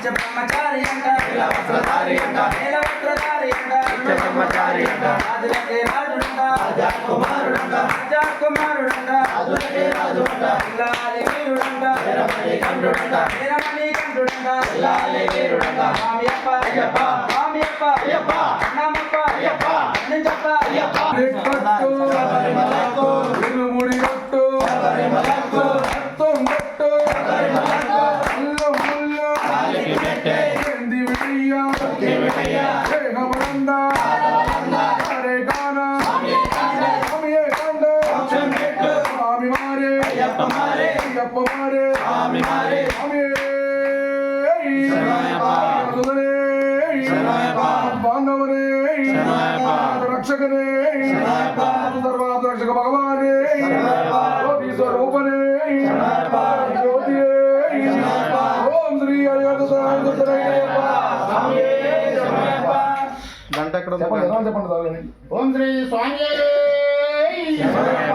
బ్రహ్మచారి అంట వస్త్రధారి అంట వస్త్రధారి అంట రాజులకే రాజుడంట రాజకుమారుడంట రాజకుమారుడంట రాజులకే రాజుడంట ఇల్లాలి వీరుడంట వీరమణి కంఠుడంట వీరమణి కంఠుడంట ఇల్లాలి వీరుడంట స్వామియప్ప అయ్యప్ప స్వామియప్ప అయ్యప్ప అన్నమప్ప అయ్యప్ప అన్నించప్ప అయ్యప్ప కట్టు శబరిమలకు ఇరుముడి కట్టు శబరిమలకు రక్తం కట్టు శబరిమలకు ముల్లు ముల్లు కాలికి పెట్టే ఏంది విడియ భక్తి వినయ దేహమనంద హరే గాన స్వామియే కండ మోక్షం పెట్టు స్వామి మారే అయ్యప్ప మారే అయ్యప్ప మారే స్వామి మారే స్వామియే శరణయ్యప్ప సుధనే శరణయ్యప్ప బాంధవనే శరణయ్యప్ప రక్షకనే శరణయ్యప్ప సర్వాత్మ రక్షక భగవానే శరణయ్యప్ప జ్యోతి స్వరూపనే శరణయ్యప్ప జ్యోతియే శరణయ్యప్ప ఓం శ్రీ అయ్యప్ప స్వామియే శరణయ్యప్ప గంట ఎక్కడ ఉంది? చెప్పండి చెప్పండి ఓం శ్రీ స్వామి శరణయ్యప్ప